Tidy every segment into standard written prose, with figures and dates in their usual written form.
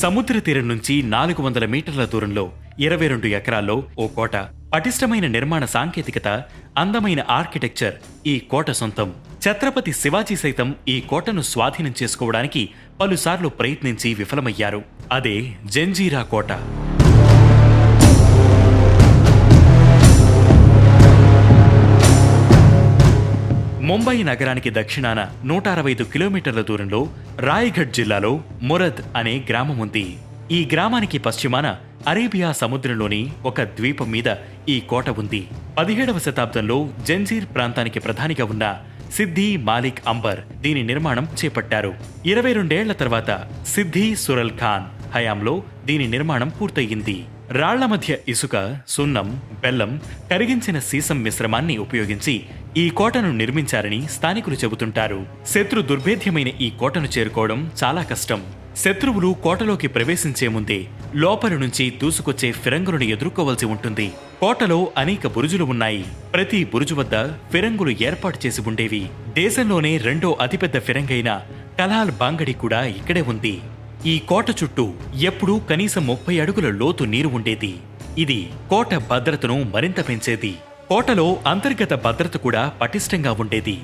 సముద్ర తీరం నుంచి 400 మీటర్ల దూరంలో 22 ఎకరాల్లో ఓ కోట. పటిష్టమైన నిర్మాణ సాంకేతికత, అందమైన ఆర్కిటెక్చర్ ఈ కోట సొంతం. ఛత్రపతి శివాజీ సైతం ఈ కోటను స్వాధీనం చేసుకోవడానికి పలుసార్లు ప్రయత్నించి విఫలమయ్యారు. అదే జంజీరా కోట. ముంబై నగరానికి దక్షిణాన 165 కిలోమీటర్ల దూరంలో రాయ్గఢ్ జిల్లాలో మురద్ అనే గ్రామం ఉంది. ఈ గ్రామానికి పశ్చిమాన అరేబియా సముద్రంలోని ఒక ద్వీపం మీద ఈ కోట ఉంది. 17వ శతాబ్దంలో జంజీర్ ప్రాంతానికి ప్రధానిగా ఉన్న సిద్ధి మాలిక్ అంబర్ దీని నిర్మాణం చేపట్టారు. 22 ఏళ్ల తర్వాత సిద్ధి సురల్ ఖాన్ హయాంలో దీని నిర్మాణం పూర్తయింది. రాళ్ల మధ్య ఇసుక, సున్నం, బెల్లం, కరిగించిన సీసం మిశ్రమాన్ని ఉపయోగించి ఈ కోటను నిర్మించారని స్థానికులు చెబుతుంటారు. శత్రు దుర్భేద్యమైన ఈ కోటను చేరుకోవడం చాలా కష్టం. శత్రువులు కోటలోకి ప్రవేశించే ముందే లోపలి నుంచి దూసుకొచ్చే ఫిరంగులను ఎదుర్కోవలసి ఉంటుంది. కోటలో అనేక బురుజులు ఉన్నాయి. ప్రతి బురుజు వద్ద ఫిరంగులు ఏర్పాటు చేసి ఉండేవి. దేశంలోనే రెండో అతిపెద్ద ఫిరంగైన కలాల్ బాంగడి కూడా ఇక్కడే ఉంది. ఈ కోట చుట్టూ ఎప్పుడూ కనీసం 30 అడుగుల లోతు నీరు ఉండేది. ఇది కోట భద్రతను మరింత పెంచేది. కోటలో అంతర్గత భద్రత కూడా పటిష్టంగా ఉండేది.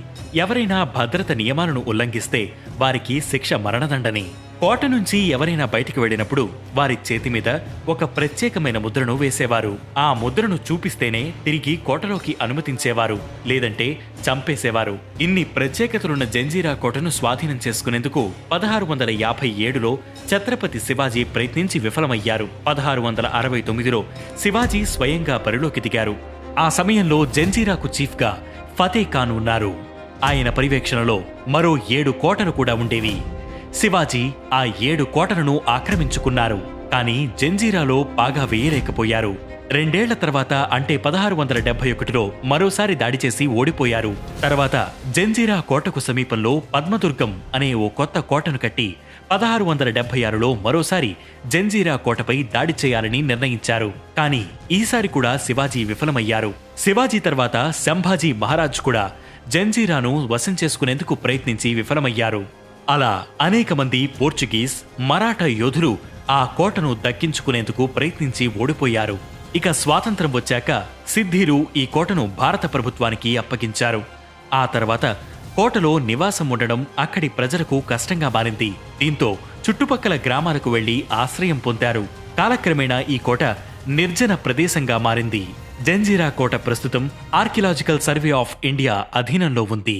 ఎవరైనా భద్రత నియమాలను ఉల్లంఘిస్తే వారికి శిక్ష మరణదండని. కోట నుంచి ఎవరైనా బయటికి వెళ్లినప్పుడు వారి చేతి మీద ఒక ప్రత్యేకమైన ముద్రను వేసేవారు. ఆ ముద్రను చూపిస్తేనే తిరిగి కోటలోకి అనుమతించేవారు, లేదంటే చంపేసేవారు. ఇన్ని ప్రత్యేకతలున్న జంజీరా కోటను స్వాధీనం చేసుకునేందుకు 1657లో ఛత్రపతి శివాజీ ప్రయత్నించి విఫలమయ్యారు. 1669లో శివాజీ స్వయంగా బరిలోకి దిగారు. ఆ సమయంలో జంజీరాకు చీఫ్గా ఫతే ఖాన్ ఉన్నారు. ఆయన పర్యవేక్షణలో మరో 7 కోటలు కూడా ఉండేవి. శివాజీ ఆ 7 కోటలను ఆక్రమించుకున్నారు. కానీ జంజీరాలో బాగా వేయలేకపోయారు. 2 ఏళ్ల తర్వాత అంటే 1671లో మరోసారి దాడి చేసి ఓడిపోయారు. తర్వాత జంజీరా కోటకు సమీపంలో పద్మదుర్గం అనే ఓ కొత్త కోటను కట్టి 1676లో మరోసారి జంజీరా కోటపై దాడి చేయాలని నిర్ణయించారు. కానీ ఈసారి కూడా శివాజీ విఫలమయ్యారు. శివాజీ తర్వాత సంభాజీ మహారాజ్ కూడా జంజీరాను వశం చేసుకునేందుకు ప్రయత్నించి విఫలమయ్యారు. అలా అనేక మంది పోర్చుగీస్, మరాఠా యోధులు ఆ కోటను దక్కించుకునేందుకు ప్రయత్నించి ఓడిపోయారు. ఇక స్వాతంత్రం వచ్చాక సిద్ధిలు ఈ కోటను భారత ప్రభుత్వానికి అప్పగించారు. ఆ తర్వాత కోటలో నివాసం ఉండడం అక్కడి ప్రజలకు కష్టంగా మారింది. దీంతో చుట్టుపక్కల గ్రామాలకు వెళ్లి ఆశ్రయం పొందారు. కాలక్రమేణా ఈ కోట నిర్జన ప్రదేశంగా మారింది. జంజీరా కోట ప్రస్తుతం ఆర్కియలాజికల్ సర్వే ఆఫ్ ఇండియా అధీనంలో ఉంది.